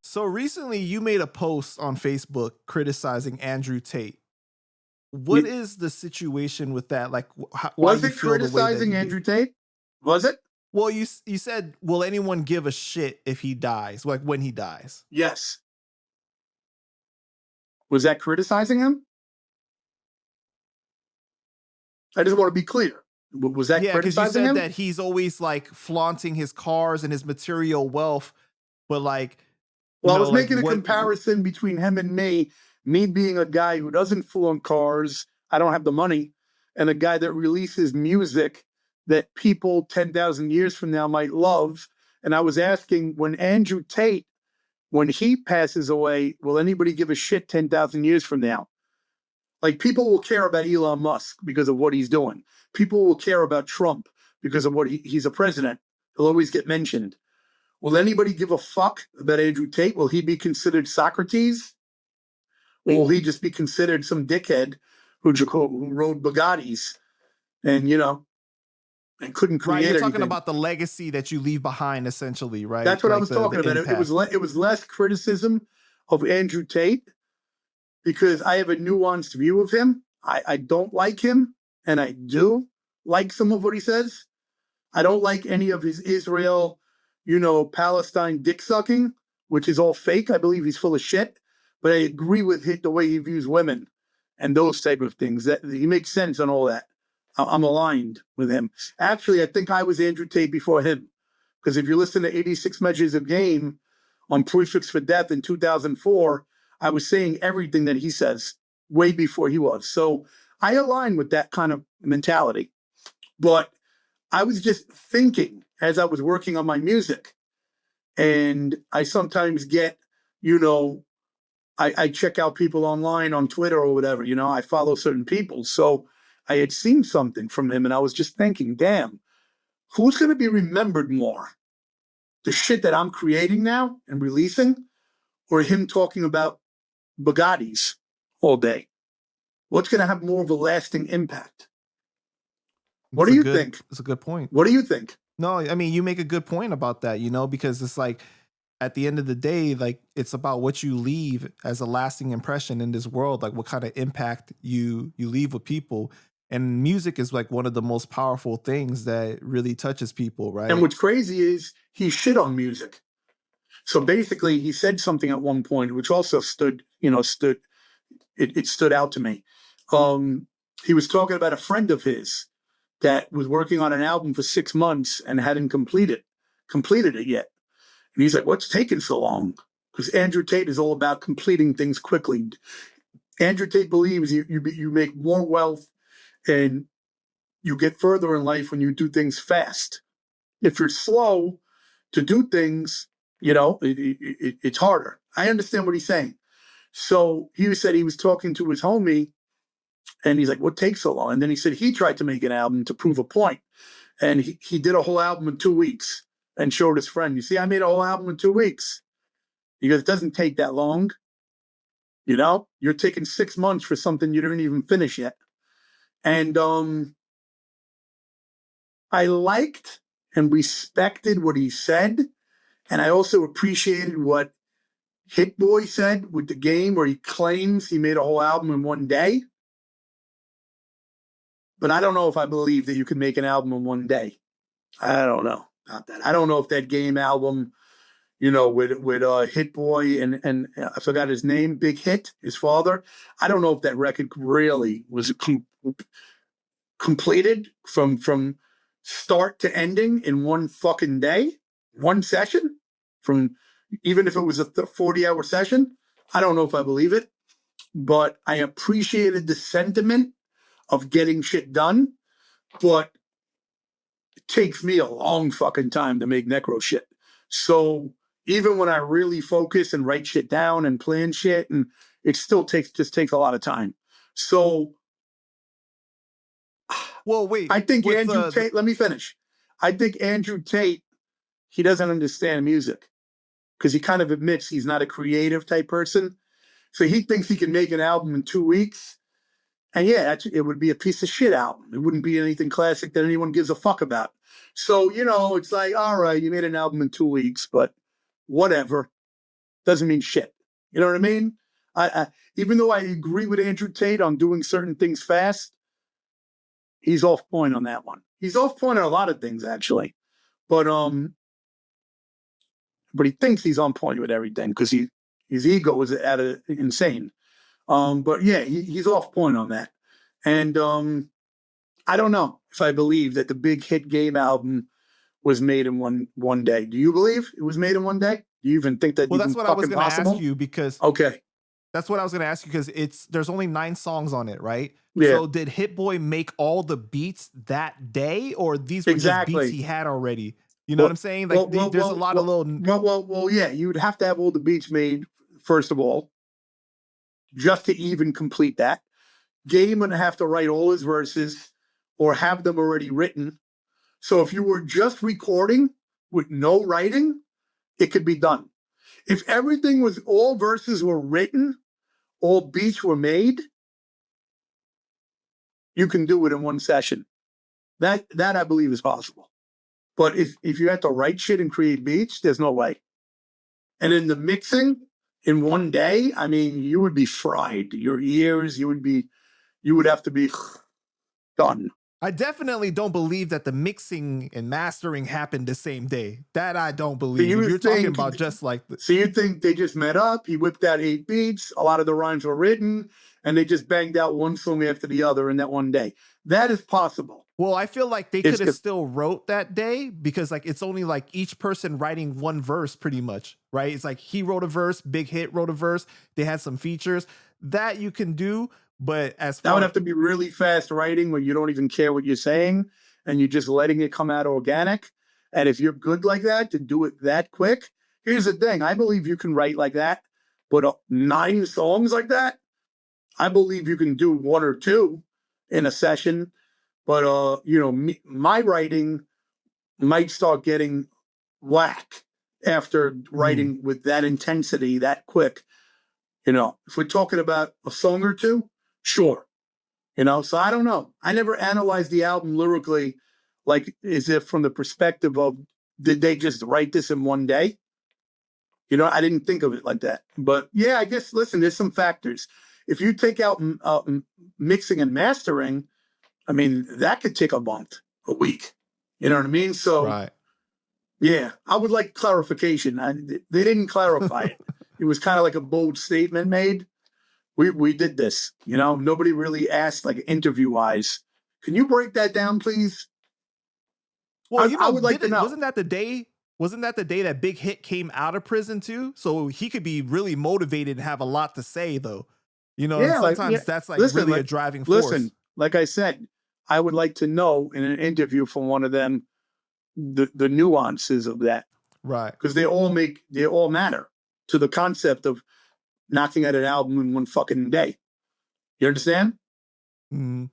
So recently you made a post on Facebook criticizing Andrew Tate. What is the situation with that? Like, why Was you it feel the way that criticizing you do? Andrew Tate? Was it? Well, you said, will anyone give a shit if he dies? Like when he dies? Yes. Was that criticizing him? I just want to be clear. Was that Yeah, because you criticizing said him? that he's always like flaunting his cars and his material wealth, but like, Well, I was like making a comparison between him and me being a guy who doesn't flaunt cars, I don't have the money, and a guy that releases music that people 10,000 years from now might love. And I was asking, when Andrew Tate, when he passes away, will anybody give a shit 10,000 years from now? Like, people will care about Elon Musk because of what he's doing. People will care about Trump because of what he's a president. He'll always get mentioned. Will anybody give a fuck about Andrew Tate? Will he be considered Socrates? Or will he just be considered some dickhead who rode Bugattis and, and couldn't create right? You're talking anything? about the legacy that you leave behind, essentially, right? That's what I Like was talking about. It was less criticism of Andrew Tate because I have a nuanced view of him. I don't like him, and I do like some of what he says. I don't like any of his Israel, Palestine dick sucking, which is all fake. I believe he's full of shit. But I agree with the way he views women and those type of things. That he makes sense on all that. I'm aligned with him. Actually, I think I was Andrew Tate before him. Because if you listen to 86 Measures of Game on Prefix for Death in 2004, I was saying everything that he says way before he was. So I align with that kind of mentality. But I was just thinking as I was working on my music, and I sometimes get, I check out people online on Twitter or whatever, I follow certain people. So I had seen something from him, and I was just thinking, damn, who's going to be remembered more? The shit that I'm creating now and releasing, or him talking about Bugattis all day? What's going to have more of a lasting impact? What do you think? It's a good point. What do you think? No, I mean, you make a good point about that, because it's like, at the end of the day, like, it's about what you leave as a lasting impression in this world, like what kind of impact you leave with people. And music is like one of the most powerful things that really touches people, right? And what's crazy is he shit on music. So basically, he said something at one point, which also stood out to me. He was talking about a friend of his that was working on an album for 6 months and hadn't completed it yet. And he's like, what's taking so long? Because Andrew Tate is all about completing things quickly. Andrew Tate believes you make more wealth and you get further in life when you do things fast. If you're slow to do things, it's harder. I understand what he's saying. So he said he was talking to his homie, and he's like, what takes so long? And then he said he tried to make an album to prove a point. And he did a whole album in 2 weeks and showed his friend, you see, I made a whole album in 2 weeks. He goes, it doesn't take that long. You're taking 6 months for something you didn't even finish yet. And I liked and respected what he said. And I also appreciated what Hit Boy said with the game, where he claims he made a whole album in 1 day. But I don't know if I believe that you can make an album in 1 day. I don't know about that. I don't know if that game album, with Hit Boy and I forgot his name, Big Hit, his father. I don't know if that record really was completed from start to ending in 1 fucking day, 1 session, even if it was a 40-hour session. I don't know if I believe it, but I appreciated the sentiment of getting shit done. But it takes me a long fucking time to make Necro shit. So even when I really focus and write shit down and plan shit, and it still takes a lot of time. So, well, wait. I think Andrew Tate. Let me finish. I think Andrew Tate, he doesn't understand music because he kind of admits he's not a creative type person. So he thinks he can make an album in 2 weeks, And yeah, it would be a piece of shit album. It wouldn't be anything classic that anyone gives a fuck about. So, it's like, all right, you made an album in 2 weeks, but whatever. Doesn't mean shit. You know what I mean? Even though I agree with Andrew Tate on doing certain things fast, he's off point on that one. He's off point on a lot of things, actually. But he thinks he's on point with everything because his ego is insane. But yeah, he's off point on that. And I don't know if I believe that the Big Hit Game album was made in one day. Do you believe it was made in one day? Do you even think that? Well, that's what I was going to ask you because. Okay. That's what I was going to ask you because there's only 9 songs on it, right? Yeah. So did Hit Boy make all the beats that day, or these were just beats he had already? You know what I'm saying? Like there's a lot of little. Well, yeah. You would have to have all the beats made first of all, just to even complete that. Game would have to write all his verses or have them already written. So if you were just recording with no writing, it could be done. If everything was, all verses were written, all beats were made, you can do it in one session. That I believe is possible. But if you have to write shit and create beats, there's no way. And in the mixing, in one day, I mean, you would be fried. Your ears, you would have to be done. I definitely don't believe that the mixing and mastering happened the same day. That I don't believe. You're talking about just like... So you think they just met up, he whipped out 8 beats, a lot of the rhymes were written, and they just banged out one song after the other in that one day. That is possible. Well, I feel like they could have still wrote that day because like it's only like each person writing one verse pretty much, right? It's like he wrote a verse, Big Hit wrote a verse, they had some features. That you can do, but that would have to be really fast writing where you don't even care what you're saying and you're just letting it come out organic. And if you're good like that, to do it that quick, here's the thing. I believe you can write like that, but 9 songs like that, I believe you can do 1 or 2 in a session. But, my writing might start getting whack after writing with that intensity that quick. If we're talking about a song or 2, sure. So I don't know. I never analyzed the album lyrically, like as if from the perspective of, did they just write this in one day? I didn't think of it like that. But yeah, I guess, listen, there's some factors. If you take out mixing and mastering, I mean, that could take a month, a week. You know what I mean? So, right. Yeah, I would like clarification. They didn't clarify it. It was kind of like a bold statement made. We did this, nobody really asked, like, interview-wise. Can you break that down, please? Well, I would like to know. Wasn't that the day that Big Hit came out of prison too? So he could be really motivated and have a lot to say, though. Sometimes that's really a driving force. Listen, like I said, I would like to know in an interview from one of them the nuances of that. Right. Because they all matter to the concept of knocking out an album in one fucking day. You understand? Mm-hmm.